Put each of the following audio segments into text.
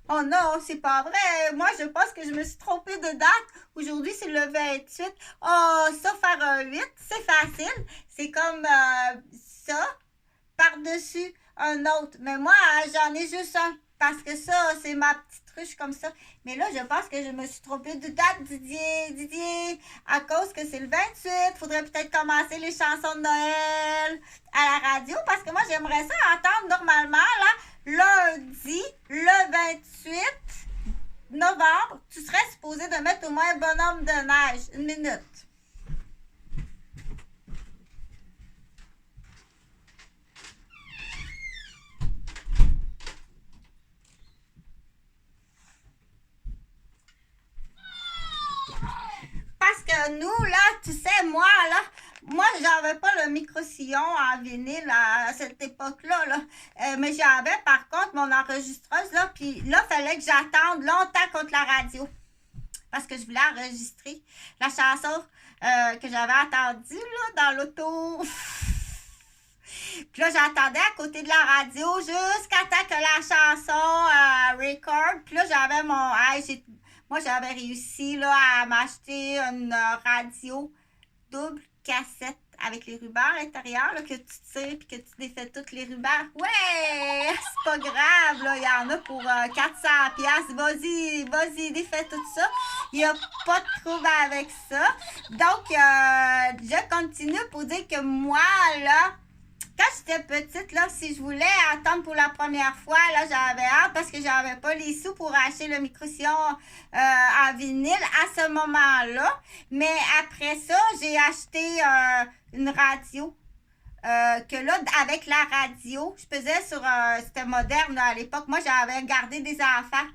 Oh non, c'est pas vrai. Moi, je pense que je me suis trompée de date. Aujourd'hui, c'est le 28. Oh, ça, faire un 8, c'est facile. C'est comme ça, par-dessus un autre. Mais moi, j'en ai juste un. Parce que ça, c'est ma petite ruche comme ça. Mais là, je pense que je me suis trompée de date, Didier. À cause que c'est le 28. Faudrait peut-être commencer les chansons de Noël à la radio. Parce que moi, j'aimerais ça entendre normalement, là, lundi, le 28 novembre. Tu serais supposé de mettre au moins un bonhomme de neige. Une minute. Parce que nous, là, tu sais, moi, j'avais pas le micro-sillon en vinyle à cette époque-là, là. Mais j'avais, par contre, mon enregistreuse, là, puis là, il fallait que j'attende longtemps contre la radio. Parce que je voulais enregistrer la chanson que j'avais attendue, là, dans l'auto. Puis là, j'attendais à côté de la radio jusqu'à temps que la chanson record. Puis là, j'avais mon... moi, j'avais réussi là, à m'acheter une radio double cassette avec les rubans à l'intérieur, là, que tu tires puis que tu défais tous les rubans. Ouais! C'est pas grave, là. Il y en a pour 400$. Vas-y, défais tout ça. Il n'y a pas de trouble avec ça. Donc, je continue pour dire que moi, là, quand j'étais petite, là, si je voulais attendre pour la première fois, là, j'avais hâte parce que j'avais pas les sous pour acheter le micro-sillon en vinyle à ce moment-là. Mais après ça, j'ai acheté une radio. Que là, avec la radio, je faisais sur... c'était moderne là, à l'époque. Moi, j'avais gardé des enfants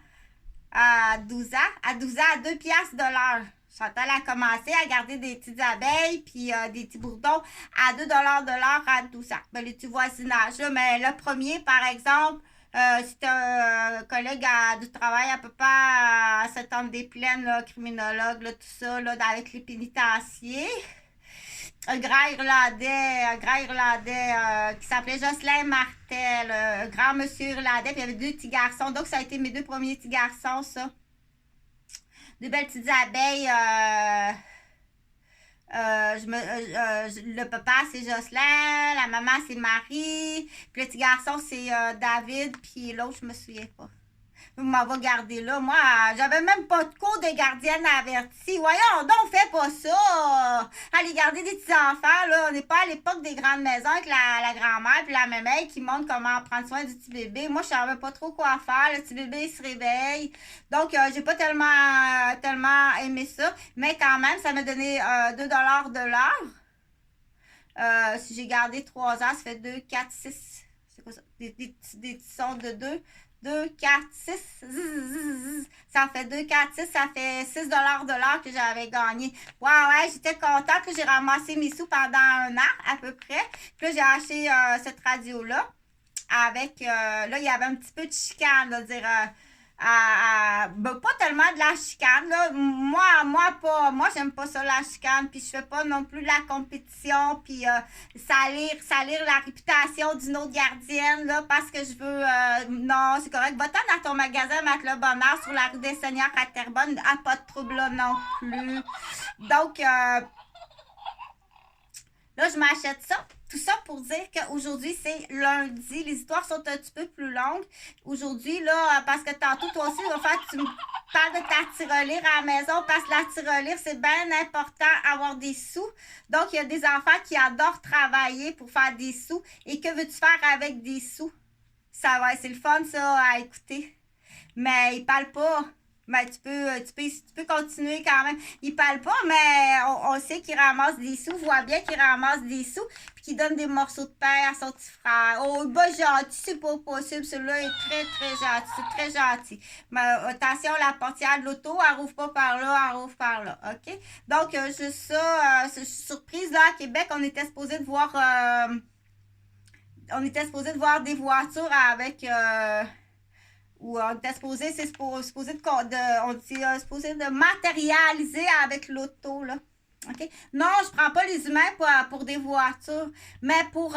à 12 ans. À 12 ans, à 2 piastres de l'heure. Chantal a commencé à garder des petites abeilles puis des petits bourdons à 2$ de l'heure à 12 ans. Ben, les petits voisinages, là. Mais le premier, par exemple, c'était un collègue du travail à peu près à Saint-Anne-des-Plaines, là, criminologue, là, tout ça, là, avec les pénitenciers. Un grand Irlandais qui s'appelait Jocelyn Martel, un grand monsieur Irlandais, puis il y avait deux petits garçons. Donc, ça a été mes deux premiers petits garçons, ça. Deux belles petites abeilles. Le papa, c'est Jocelyn, la maman, c'est Marie, puis le petit garçon, c'est David, puis l'autre, je me souviens pas. Vous m'avez gardé là. Moi, j'avais même pas de cours de gardienne avertie. Voyons donc, fais pas ça. Allez garder des petits-enfants, là. On n'est pas à l'époque des grandes maisons avec la grand-mère puis la mémère qui montre comment prendre soin du petit bébé. Moi, je savais pas trop quoi faire. Le petit bébé, il se réveille. Donc, j'ai pas tellement aimé ça. Mais quand même, ça m'a donné 2$ de l'heure. Si j'ai gardé 3 ans, ça fait 2, 4, 6. C'est quoi ça? Des petits sons de 2, 4, 6. Ça fait 2, 4, 6. Ça fait 6$ de l'heure que j'avais gagné. Wow, ouais, j'étais contente que j'ai ramassé mes sous pendant un an à peu près. Puis là, j'ai acheté cette radio-là. Avec, là, il y avait un petit peu de chicane, là, dire... ben, pas tellement de la chicane là. Moi j'aime pas ça la chicane, puis je fais pas non plus de la compétition, puis salir la réputation d'une autre gardienne là, parce que je veux non, c'est correct, va-t'en dans ton magasin Mac le Bonheur sur la rue des Seigneurs à Terrebonne, pas de trouble là non plus. Donc là, je m'achète ça. Tout ça pour dire qu'aujourd'hui, c'est lundi. Les histoires sont un petit peu plus longues. Aujourd'hui, là, parce que tantôt, toi aussi, il va falloir que tu me parles de ta tirelire à la maison, parce que la tirelire, c'est bien important avoir des sous. Donc, il y a des enfants qui adorent travailler pour faire des sous. Et que veux-tu faire avec des sous? Ça va, c'est le fun, ça, à écouter. Mais ils parlent pas. Mais tu peux continuer quand même. Il parle pas, mais on sait qu'il ramasse des sous. On voit bien qu'il ramasse des sous. Puis qu'il donne des morceaux de pain à son petit frère. Oh, bah gentil, c'est pas possible. Celui-là est très, très gentil. C'est très gentil. Mais attention, la portière de l'auto, elle rouvre pas par là, elle rouvre par là. OK? Donc, juste ça, je suis surprise. Là, à Québec, on était supposé de voir des voitures avec... ou on était supposé, c'est supposé on dit supposé de matérialiser avec l'auto, là. OK? Non, je prends pas les humains pour des voitures, mais pour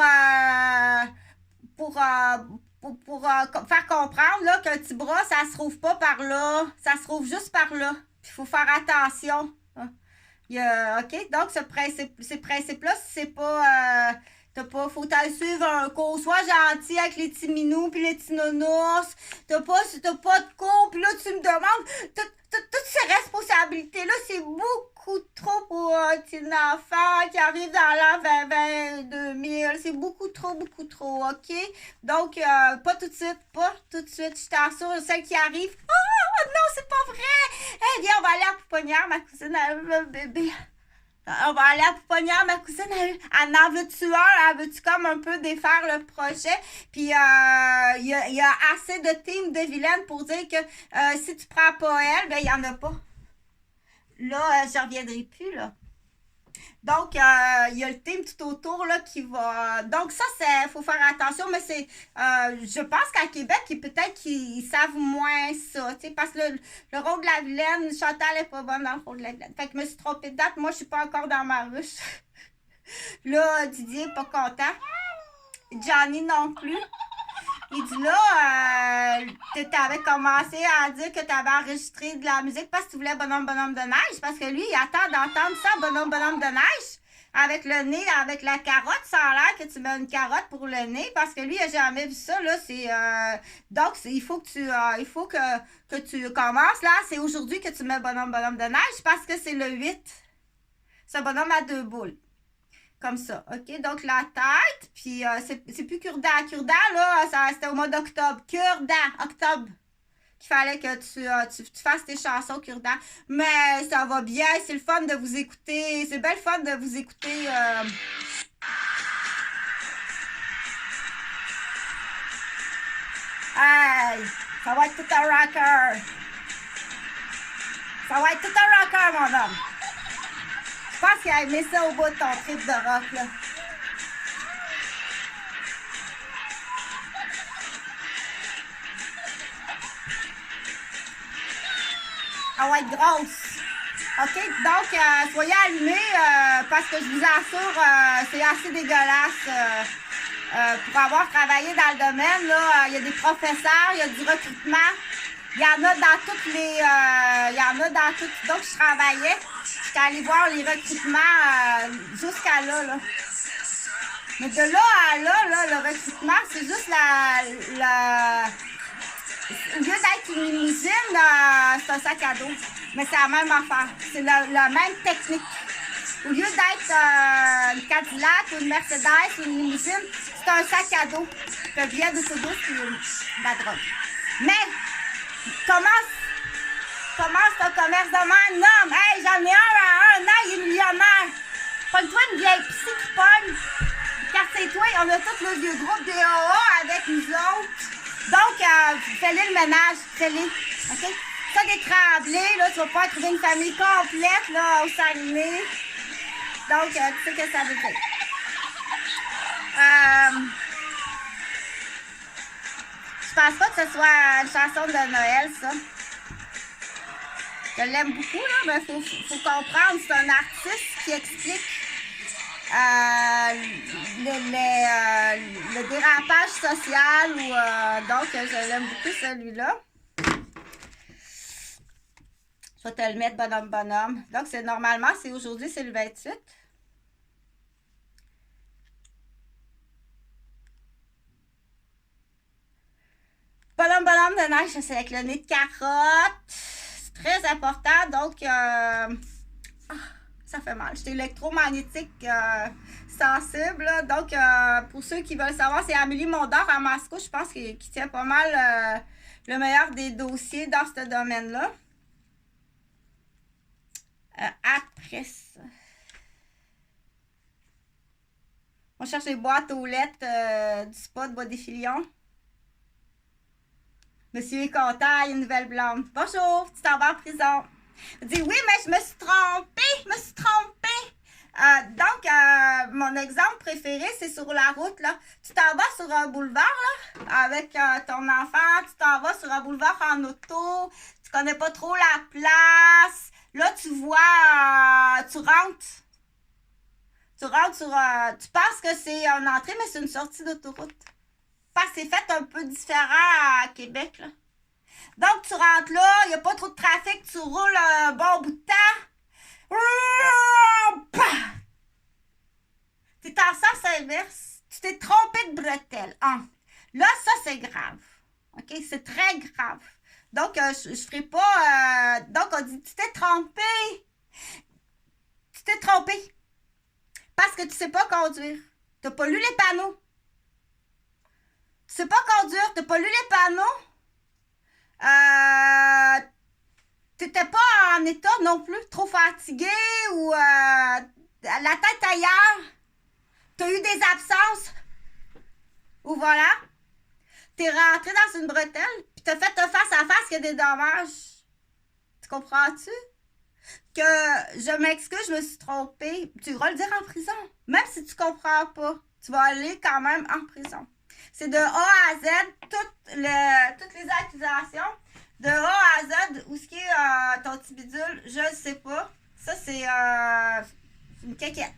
faire comprendre là, qu'un petit bras, ça se trouve pas par là. Ça se trouve juste par là. Puis il faut faire attention. OK? Donc, ces principes-là, si c'est pas... faut t'aller suivre un cours. Sois gentil avec les petits minous puis les petits nounours. T'as pas de cours. Puis là, tu me demandes... Toutes ces responsabilités-là, c'est beaucoup trop pour un petit enfant qui arrive dans l'an 2020-2000. C'est beaucoup trop, OK? Donc, pas tout de suite, je t'assure, celle qui arrive. Oh non, c'est pas vrai! Eh bien, on va aller à Pouponnière, ma cousine, elle a le bébé. On va aller à Pouponnière, ma cousine, elle en veut-tu un? Elle veut-tu comme un peu défaire le projet? Puis, il y a assez de teams de vilaines pour dire que si tu prends pas elle, ben, il y en a pas. Là, je reviendrai plus, là. Donc, il y a le team tout autour là, qui va... Donc, ça, il faut faire attention, mais c'est... je pense qu'à Québec, peut-être qu'ils savent moins ça, tu sais, parce que le rôle de la vilaine, Chantal n'est pas bonne dans le rôle de la vilaine. Fait que je me suis trompée de date. Moi, je suis pas encore dans ma ruche. Là, Didier n'est pas content. Johnny non plus. Il dit là, tu avais commencé à dire que tu avais enregistré de la musique parce que tu voulais bonhomme de neige. Parce que lui, il attend d'entendre ça, bonhomme de neige. Avec le nez, avec la carotte. Ça a l'air que tu mets une carotte pour le nez. Parce que lui, il n'a jamais vu ça. Là, donc, il faut que tu commences. Là, c'est aujourd'hui que tu mets bonhomme de neige parce que c'est le 8. C'est un bonhomme à 2 boules. Comme ça, OK? Donc, la tête, puis c'est plus cure-dent. Cure-dent, là, c'était au mois d'octobre. Cure-dent, octobre. Qu'il fallait que tu fasses tes chansons cure-dent. Mais ça va bien, c'est le fun de vous écouter. C'est bien le fun de vous écouter. Hey, ça va être tout un rocker. Ça va être tout un rocker, mon homme. Je pense qu'il a aimé ça au bout de ton trip de rock, là. Elle va être grosse. OK? Donc, soyez allumés parce que je vous assure, c'est assez dégueulasse. Pour avoir travaillé dans le domaine, là, il y a des professeurs, il y a du recrutement. Il y en a dans toutes les... Donc, je travaillais. J'étais allée voir les recrutements jusqu'à là. Mais de là à là, le recrutement, c'est juste au lieu d'être une limousine, c'est un sac à dos. Mais c'est la même affaire. C'est la même technique. Au lieu d'être une Cadillac ou une Mercedes ou une limousine, c'est un sac à dos. Ça vient de ce dos et de la drogue. Mais, commence ton commerce de même. Non, hey, j'en ai un à 1 an, il est millionnaire. Pogne-toi une vieille psy qui pogne. Car c'est toi, on a tous le vieux groupe des AA avec nous autres. Donc, fais-les le ménage, fais-les. OK? Ça, des Tremblés, là, tu vas pas trouver une famille complète, là, au Saguenay. Donc, tu sais que ça veut dire. Je pense pas que ce soit une chanson de Noël, ça. Je l'aime beaucoup, là, mais faut comprendre. C'est un artiste qui explique le dérapage social. Donc, je l'aime beaucoup, celui-là. Je vais te le mettre, bonhomme. Donc, normalement, aujourd'hui, c'est le 28. Bonhomme de neige, c'est avec le nez de carotte. C'est très important. Donc, ça fait mal. J'étais électromagnétique sensible. Là. Donc, pour ceux qui veulent savoir, c'est Amélie Mondor à Masco. Je pense qu'il tient pas mal le meilleur des dossiers dans ce domaine-là. Après ça, on cherche les boîtes aux lettres du spot Bois des Filions. Monsieur est content, il y a une nouvelle blonde. Bonjour, tu t'en vas en prison. Il dit oui, mais je me suis trompée. Donc, mon exemple préféré, c'est sur la route, là. Tu t'en vas sur un boulevard, là, avec ton enfant. Tu t'en vas sur un boulevard en auto. Tu connais pas trop la place. Là, tu vois, tu rentres sur... tu penses que c'est une entrée, mais c'est une sortie d'autoroute. Parce que c'est fait un peu différent à Québec, là. Donc, tu rentres là, il n'y a pas trop de trafic, tu roules un bon bout de temps. T'es en sens inverse. Tu t'es trompé de bretelle. Hein. Là, ça, c'est grave. OK? C'est très grave. Donc, je ferai pas... donc, on dit, tu t'es trompé. Tu t'es trompé. Parce que tu sais pas conduire. T'as pas lu les panneaux. Tu sais pas conduire, t'as pas lu les panneaux. T'étais pas en état non plus, trop fatigué ou la tête ailleurs. T'as eu des absences. Ou voilà. T'es rentré dans une bretelle, puis t'as fait face à face qu'il y a des dommages. Tu comprends-tu? Que je m'excuse, je me suis trompée. Tu vas le dire en prison. Même si tu comprends pas, tu vas aller quand même en prison. C'est de A à Z, toutes les accusations. De A à Z, où ce qui est ton petit bidule, je ne sais pas. Ça, c'est une quéquette.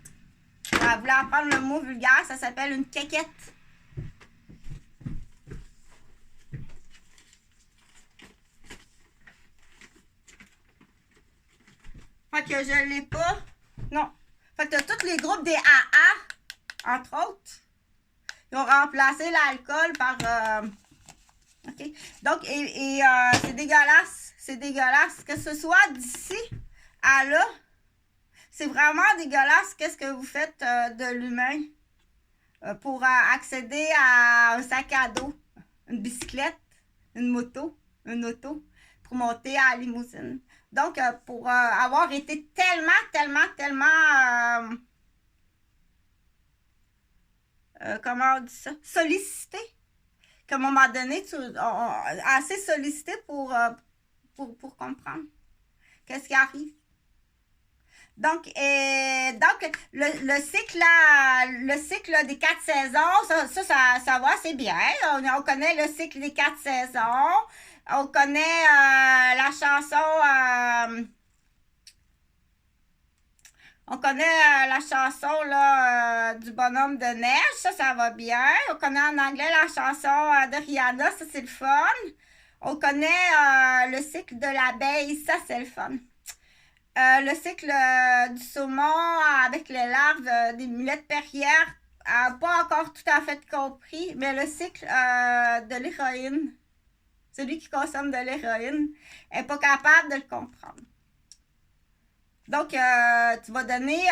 Vous voulez apprendre le mot vulgaire, ça s'appelle une quéquette. Fait que je l'ai pas. Non. Fait que t'as tous les groupes des AA, entre autres. Ils ont remplacé l'alcool par... OK. Donc, c'est dégueulasse. C'est dégueulasse. Que ce soit d'ici à là, c'est vraiment dégueulasse. Qu'est-ce que vous faites de l'humain pour accéder à un sac à dos, une bicyclette, une moto, une auto, pour monter à la limousine. Donc, pour avoir été tellement, comment on dit ça, sollicité, qu'à un moment donné, assez sollicité pour comprendre qu'est-ce qui arrive. Donc, le cycle des 4 saisons, ça va, c'est bien. On connaît le cycle des 4 saisons. On connaît la chanson... on connaît la chanson là, du bonhomme de neige, ça va bien. On connaît en anglais la chanson de Rihanna, ça c'est le fun. On connaît le cycle de l'abeille, ça c'est le fun. Le cycle du saumon avec les larves des mulettes perrières, pas encore tout à fait compris, mais le cycle de l'héroïne, celui qui consomme de l'héroïne, n'est pas capable de le comprendre. Donc, tu vas donner,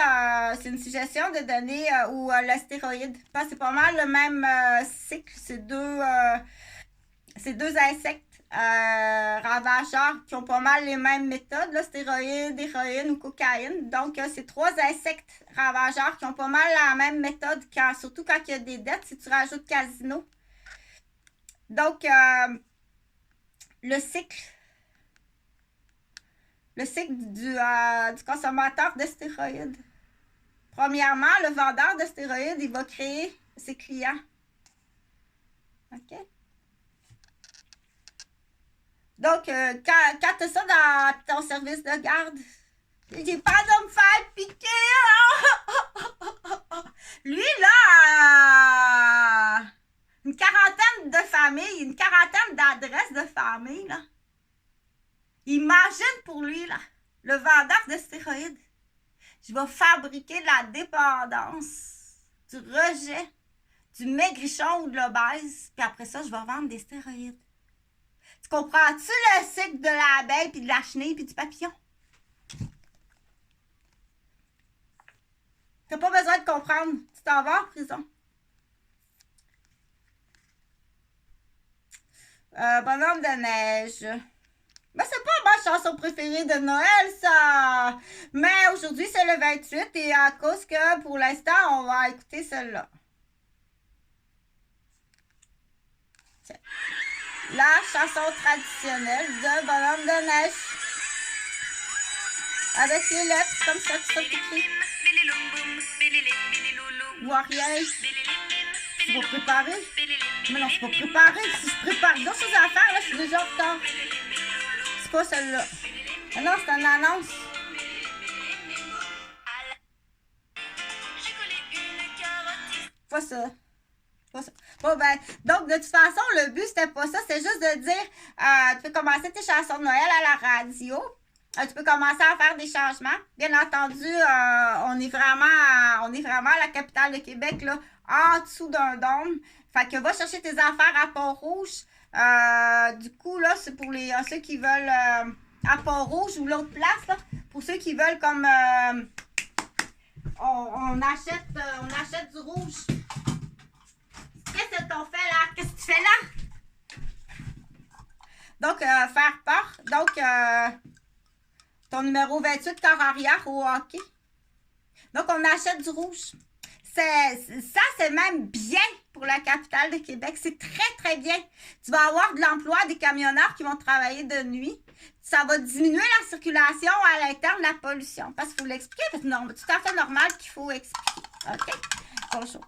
c'est une suggestion de donner ou le stéroïde. Parce que c'est pas mal le même cycle. C'est deux insectes ravageurs qui ont pas mal les mêmes méthodes, là, stéroïdes, héroïne ou cocaïne. Donc, c'est 3 insectes ravageurs qui ont pas mal la même méthode, surtout quand il y a des dettes, si tu rajoutes casino. Donc, le cycle du consommateur de stéroïdes. Premièrement, le vendeur de stéroïdes, il va créer ses clients. OK? Donc, quand tu as ça dans ton service de garde, j'ai pas de me faire piquer. Lui, là, une quarantaine de familles, une quarantaine d'adresses de famille, là. Imagine pour lui, là, le vendeur de stéroïdes. Je vais fabriquer de la dépendance, du rejet, du maigrichon ou de l'obèse, puis après ça, je vais vendre des stéroïdes. Tu comprends-tu le cycle de l'abeille, puis de la chenille, puis du papillon? T'as pas besoin de comprendre. Tu t'en vas en prison. Bonhomme de neige. Ben, c'est pas ma chanson préférée de Noël, ça! Mais aujourd'hui, c'est le 28 et à cause que, pour l'instant, on va écouter celle-là. La chanson traditionnelle de Bonhomme de neige. Avec les lettres comme ça qui sont écrites. Ou rien. Tu vas préparer? Mais non, c'est pas préparé. Si je prépare d'autres choses à faire, là, je suis déjà en retard. C'est pas celle-là. Mais non, c'est une annonce. Pas ça. Pas ça. Bon, ben, donc, de toute façon, le but, c'était pas ça. C'est juste de dire, tu peux commencer tes chansons de Noël à la radio. Tu peux commencer à faire des changements. Bien entendu, on est vraiment à la capitale de Québec, là, en dessous d'un dôme. Fait que va chercher tes affaires à Pont-Rouge. Du coup, là, c'est pour les ceux qui veulent à Pont-Rouge ou l'autre place, là. Pour ceux qui veulent comme on achète du rouge. Qu'est-ce qu'on fait là? Qu'est-ce que tu fais là? Donc, faire peur. Donc, ton numéro 28, corps arrière au hockey. Donc, on achète du rouge. Ça, c'est même bien pour la capitale de Québec. C'est très, très bien. Tu vas avoir de l'emploi des camionneurs qui vont travailler de nuit. Ça va diminuer la circulation à l'interne de la pollution. Parce qu'il faut l'expliquer. C'est tout à fait normal qu'il faut expliquer. OK? Bonjour.